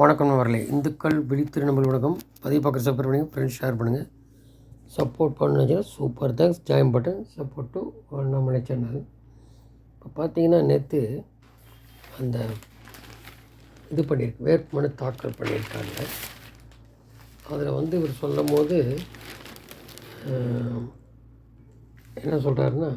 வணக்கம் நண்பர்களே. இந்துக்கள் விழித்திரு உலகம் பதிவு பார்க்குற சப்போர்ட் பண்ணுங்கள், ஃப்ரெண்ட்ஸ் ஷேர் பண்ணுங்கள். சப்போர்ட் பண்ணுச்சுன்னா super thanks. Join button support to நம்மளை சேனல். இப்போ பார்த்தீங்கன்னா நேற்று அந்த இது பண்ணியிருக்கு, வேட்புமனு தாக்கல் பண்ணியிருக்காங்க. அதில் இவர் சொல்லும் போது என்ன சொல்கிறாருன்னா,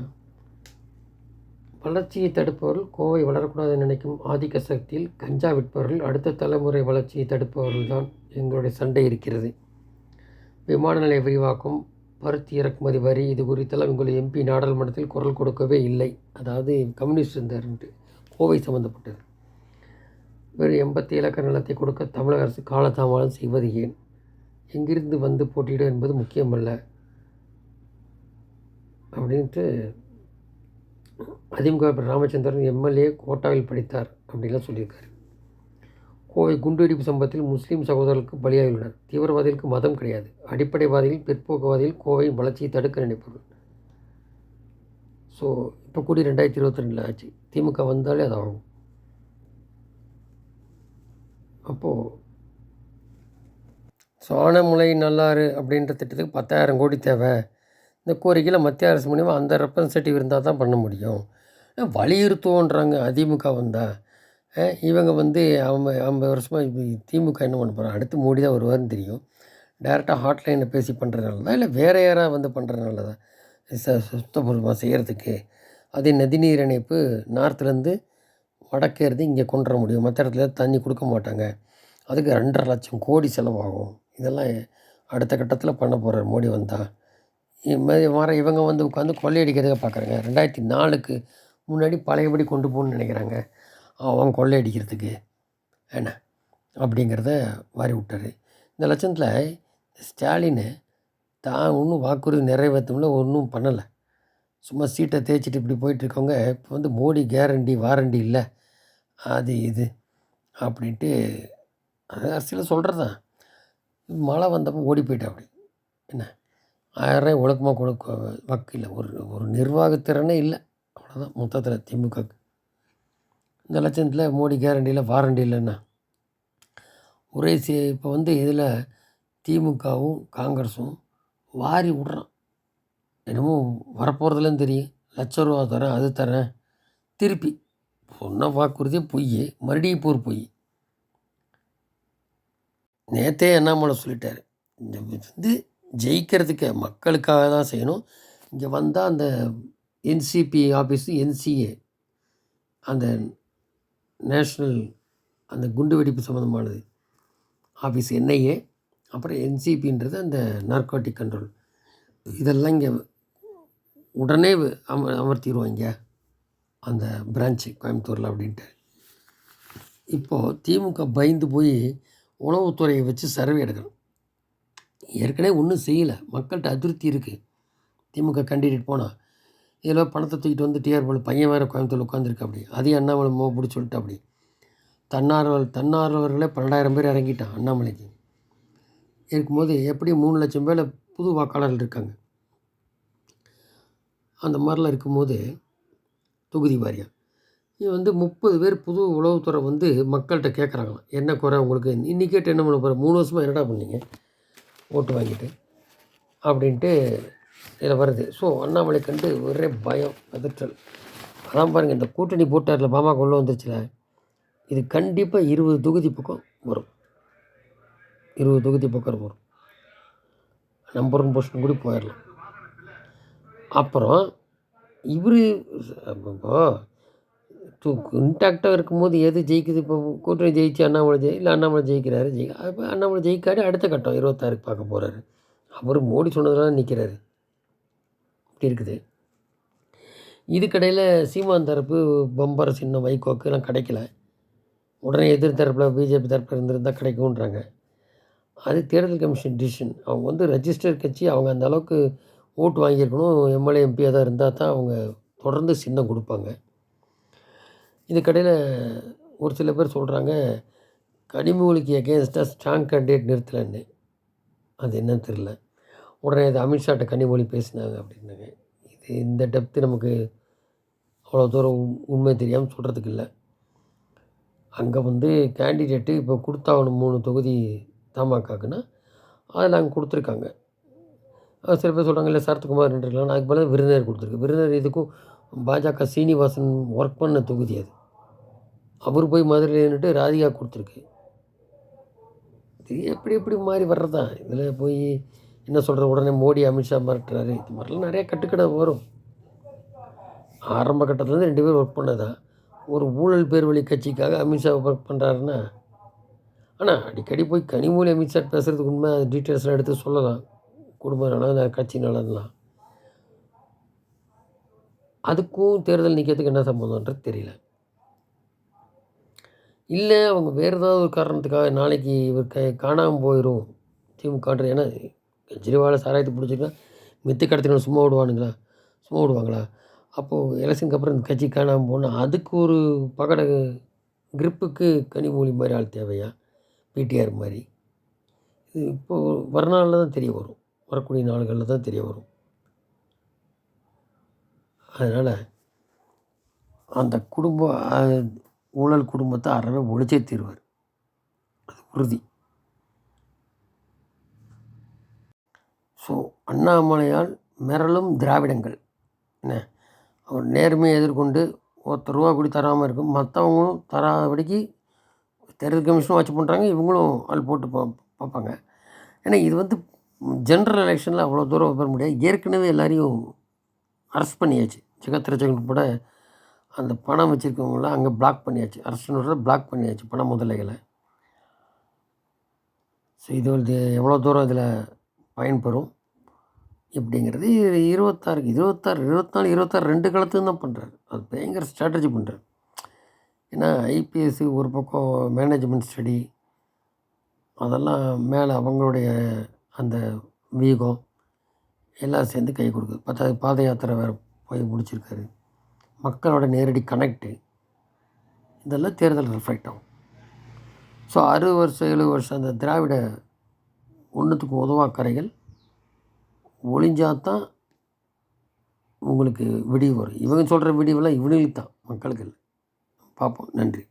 வளர்ச்சியை தடுப்பவர்கள், கோவை வளரக்கூடாதுன்னு நினைக்கும் ஆதிக்க சக்தியில் கஞ்சா விற்பவர்கள், அடுத்த தலைமுறை வளர்ச்சியை தடுப்பவர்கள் தான் எங்களுடைய சண்டை இருக்கிறது. விமான நிலைய விரிவாக்கம், பருத்தி இறக்குமதி வரி, இது குறித்தெல்லாம் உங்கள் எம்பி நாடாளுமன்றத்தில் குரல் கொடுக்கவே இல்லை. அதாவது கம்யூனிஸ்ட் இருந்தாருன்ட்டு கோவை சம்மந்தப்பட்டது. வெறும் 87 ஏக்கர் நிலத்தை கொடுக்க தமிழக அரசு காலதாமதம் செய்வது ஏன்? எங்கிருந்து வந்து போட்டியிடும் என்பது முக்கியமல்ல அப்படின்ட்டு அதிமுக ராமச்சந்திரன் எம்எல்ஏ கோட்டாவில் படித்தார் அப்படின்லாம் சொல்லியிருக்காரு. கோவை குண்டுவெடிப்பு சம்பவத்தில் முஸ்லீம் சகோதரர்களுக்கு பலியாகியுள்ளனர். தீவிரவாதிகளுக்கு மதம் கிடையாது. அடிப்படைவாதிகள், பிற்போக்குவாதிகள் கோவையின் வளர்ச்சியை தடுக்க நினைப்பவர்கள். ஸோ இப்போ கூடி 2022 ஆச்சு. திமுக வந்தாலே அது ஆகும். அப்போது சோனமுலை நல்லாறு அப்படின்ற திட்டத்துக்கு 10,000 கோடி தேவை. இந்த கோரிக்கையில் மத்திய அரசு மூலிமா அந்த ரெப்ரசன்டேட்டிவ் இருந்தால் தான் பண்ண முடியும். வலியுறுத்துவோன்றாங்க அதிமுக வந்தால். இவங்க 50 வருஷமாக இப்போ திமுக என்ன பண்ண போகிறாங்க? அடுத்து மோடி தான் வருவார்னு தெரியும். டைரெக்டாக ஹாட்லைனில் பேசி பண்ணுறதுனால தான், இல்லை வேறு யாராவது பண்ணுறதுனால தான் சுத்தபூர்வமாக செய்கிறதுக்கு. அதே நதிநீர் இணைப்பு நார்த்துலேருந்து வடக்கேறது இங்கே கொண்டு வர முடியும். மற்ற இடத்துல தண்ணி கொடுக்க மாட்டாங்க. அதுக்கு 2.5 லட்சம் கோடி செலவாகும். இதெல்லாம் அடுத்த கட்டத்தில் பண்ண போகிறார் மோடி வந்தால். இவங்க உட்காந்து கொள்ளையடிக்கிறதுக்காக பார்க்குறாங்க. 2004க்கு முன்னாடி பழையபடி கொண்டு போகணுன்னு நினைக்கிறாங்க. அவங்க கொள்ளையடிக்கிறதுக்கு என்ன அப்படிங்கிறத வாரி விட்டார். இந்த லட்சத்தில் ஸ்டாலின் தான் ஒன்றும் வாக்குறுதி நிறைவேற்றமில்ல, ஒன்றும் பண்ணலை. சும்மா சீட்டை தேய்ச்சிட்டு இப்படி போயிட்டுருக்கவங்க இப்போ மோடி கேரண்டி வாரண்டி இல்லை அது இது அப்படின்ட்டு அரசியல் சொல்கிறது தான். மழை வந்தப்போ ஓடி போயிட்டா அப்படி என்ன 1000 ஒழுக்கமாக கொடுக்க வக்கு இல்லை. ஒரு நிர்வாகத்திறனே இல்லை. அவ்வளோதான் மொத்தத்தில் திமுகக்கு. இந்த லட்சத்தில் மோடி கேரண்டியில் வாரண்டி இல்லைன்னா ஒரே இப்போ இதில் திமுகவும் காங்கிரஸும் வாரி விட்றான். என்னமோ வரப்போகிறதுலன்னு தெரியும். 1,00,000 ரூபா தரேன், அது தரேன், திருப்பி சொன்ன வாக்குறுதியே பொய், மறுபடியும் போர் பொய். நேற்றே அண்ணாமலை சொல்லிட்டார், இந்த ஜெயிக்கிறதுக்கு மக்களுக்காக தான் செய்யணும். இங்கே வந்தால் அந்த என்சிபி ஆஃபீஸு, என்சிஏ அந்த நேஷ்னல் அந்த குண்டு வெடிப்பு சம்மந்தமானது ஆஃபீஸ் என்ஐஏ, அப்புறம் என்சிபின்றது அந்த நார்கோட்டிக் கண்ட்ரோல், இதெல்லாம் இங்கே உடனே அமர்த்திடுவாங்க அந்த பிரான்ச்சு கோயம்புத்தூரில் அப்படின்ட்டு. இப்போது திமுக பயந்து போய் உளவுத்துறையை வச்சு சர்வே எடுக்கணும். ஏற்கனவே ஒன்றும் செய்யலை. மக்கள்கிட்ட அதிருப்தி இருக்குது. திமுக கேண்டிடேட் போனால் இதில் பணத்தை தூக்கிட்டு டிஆர் போல பையன் வேறு கோயம்புத்தூர் உட்காந்துருக்கு. அப்படி அதையும் அண்ணாமலை பிடிச்சி சொல்லிட்டு அப்படி தன்னார்வலர்களே 12,000 பேர் இறங்கிட்டான் அண்ணாமலைக்கு. இருக்கும்போது எப்படி 3 லட்சம் பேர் புது வாக்காளர்கள் இருக்காங்க. அந்த மாதிரிலாம் இருக்கும்போது தொகுதி வாரியாக இது 30 பேர் புது உளவுத்துறை மக்கள்கிட்ட கேட்குறாங்களாம், என்ன குறை உங்களுக்கு, இன்றைக்கேட்டு என்ன பண்ண போகிற, 3 வருஷமாக என்னடா பண்ணீங்க ஓட்டு வாங்கிட்டு அப்படின்ட்டு இதில் வருது. ஸோ அண்ணாமலை கண்டு ஒரே பயம், பதற்றல். அதான் பாருங்கள், இந்த கூட்டணி போட்டார்ல பாமக உள்ள வந்துருச்சுல, இது கண்டிப்பாக 20 தொகுதி பக்கம் வரும். 20 தொகுதி பக்கம் வரும். நம்பர் 1 பொசிஷன் கூட போயிடலாம். அப்புறம் இவர் இன்டாக்டாக இருக்கும்போது எது ஜெயிக்குது? இப்போ கூட்டணி ஜெயிச்சு அண்ணாமலை இல்லை அண்ணாமலை ஜெயிக்கிறாரு, அப்போ அண்ணாமலை ஜெயிக்காரு. அடுத்த கட்டம் 26க்கு பார்க்க போகிறாரு. அவர் மோடி சொன்னதெல்லாம் நிற்கிறாரு. இப்படி இருக்குது. இதுக்கடையில் சீமான் தரப்பு பம்பர சின்னம் வைகோக்கு எல்லாம் கிடைக்கல. உடனே எதிர்த்தரப்பில் பிஜேபி தரப்பில் இருந்திருந்தால் கிடைக்கும்ன்றாங்க. அது தேர்தல் கமிஷன் டிசிஷன். அவங்க ரெஜிஸ்டர் கட்சி, அவங்க அந்த அளவுக்கு ஓட்டு வாங்கியிருக்கணும், எம்எல்ஏ எம்பியாக தான் இருந்தால் தான் அவங்க தொடர்ந்து சின்னம் கொடுப்பாங்க. இதுக்கடையில் ஒரு சில பேர் சொல்கிறாங்க, கனிமொழிக்கு எகேன்ஸ்டாக ஸ்ட்ராங் கேண்டிடேட் நிறுத்தலைன்னு. அது என்னன்னு தெரில. உடனே இது அமித்ஷாட்ட கனிமொழி பேசினாங்க அப்படின்னாங்க. இந்த டெப்த்து நமக்கு அவ்வளோ தூரம் உண்மை தெரியாமல் சொல்கிறதுக்கு இல்லை. அங்கே வந்து கேண்டிடேட்டு இப்போ கொடுத்தாகணும் 3 தொகுதி தமாகாக்குன்னா, அதில் அங்கே கொடுத்துருக்காங்க. சில பேர் சொல்கிறாங்க, இல்லை சரத்குமார் நின்றுக்கலாம். நான் அதுக்கு பதிலா விருதுநகர் கொடுத்துருக்கு. விருதுநகர் இதுக்கும் பாஜக சீனிவாசன் ஒர்க் பண்ண தொகுதி அது. அவர் போய் மதுரையில் நின்னுட்டு ராதிகா கொடுத்துருக்கு. இது எப்படி எப்படி மாறி வர்றதா? இதில் போய் என்ன சொல்கிற, உடனே மோடி அமித்ஷா மிரட்டுறாரு. இது மாதிரிலாம் நிறைய கட்டுக்கதை வரும். ஆரம்ப கட்டத்துலேருந்து 2 பேரும் ஒர்க் பண்ணதான். ஒரு ஊழல் பேர் வழி கட்சிக்காக அமித்ஷா ஒர்க் பண்ணுறாருன்னா, ஆனால் அடிக்கடி போய் கனிமொழி அமித்ஷா பேசுகிறதுக்கு உண்மை டீட்டெயில்ஸ்லாம் எடுத்து சொல்லலாம். குடும்ப நலன், கட்சி நலன்லாம். அதுக்கும் தேர்தல் நிற்கிறதுக்கு என்ன சம்மந்தம்ன்றது தெரியல. இல்லை அவங்க வேறு ஏதாவது ஒரு காரணத்துக்காக நாளைக்கு இவர் காணாமல் போயிடும் திமுகன்ற. ஏன்னா கெஜ்ரிவாலை சாராயத்தை பிடிச்சிருக்கா, மித்து கடத்தின சும்மா விடுவானுங்களா? சும்மா விடுவாங்களா? அப்போது எலெக்ஷனுக்கு அப்புறம் இந்த கட்சி காணாமல் போனால் அதுக்கு ஒரு பகட கிரிப்புக்கு கனிமொழி மாதிரி ஆள் தேவையா? பிடிஆர் மாதிரி. இது இப்போது வரநாளில் தான் தெரிய வரும். வரக்கூடிய நாள்களில் தான் தெரிய வரும். அதனால் அந்த ஊழல் குடும்பத்தை அறவே ஒழிச்சே தீருவார். அது உறுதி. ஸோ அண்ணாமலையால் மிரளும் திராவிடங்கள் என்ன, அவர் நேர்மையை எதிர்கொண்டு ஒருத்தர் ரூபா கூட தராமல் இருக்கும், மற்றவங்களும் தராதபடிக்கு தேர்தல் கமிஷனும் வாட்ச் பண்ணுறாங்க, இவங்களும் ஆள் போட்டு பார்ப்பாங்க. ஏன்னா இது வந்து ஜென்ரல் எலெக்ஷனில் அவ்வளோ தூரம் வர முடியாது. ஏற்கனவே எல்லாரையும் அரெஸ்ட் பண்ணியாச்சு. ஜெகத் ரட்சகன் கூட அந்த பணம் வச்சுருக்கவங்களாம் அங்கே பிளாக் பண்ணியாச்சு. அரசுன்றதை பிளாக் பண்ணியாச்சு பண முதலைகளை. ஸோ இது வந்து எவ்வளோ தூரம் இதில் பயன்பெறும் எப்படிங்கிறது 26, 24, 26, 2 காலத்துக்கும் தான் பண்ணுறாரு. அது பயங்கர ஸ்ட்ராட்டஜி பண்ணுறாரு. ஏன்னா ஐபிஎஸ்சி ஒரு பக்கம் மேனேஜ்மெண்ட் ஸ்டடி, அதெல்லாம் மேலே அவங்களுடைய அந்த வீகம் எல்லாம் சேர்ந்து கை கொடுக்குது. பத்தாவது பாத யாத்திரை வேறு போய் முடிச்சிருக்காரு. மக்களோட நேரடி கனெக்டு, இதெல்லாம் தேர்தல் ரிஃப்ளெக்ட் ஆகும். ஸோ 60 வருஷம் 70 வருஷம் அந்த திராவிட ஒன்றுத்துக்கு உதவா கரைகள் ஒழிஞ்சாதான் உங்களுக்கு விடிவு வரும். இவங்க சொல்கிற விடிவெல்லாம் இவனுங்களுக்கு தான், மக்களுக்கு இல்லை. பார்ப்போம். நன்றி.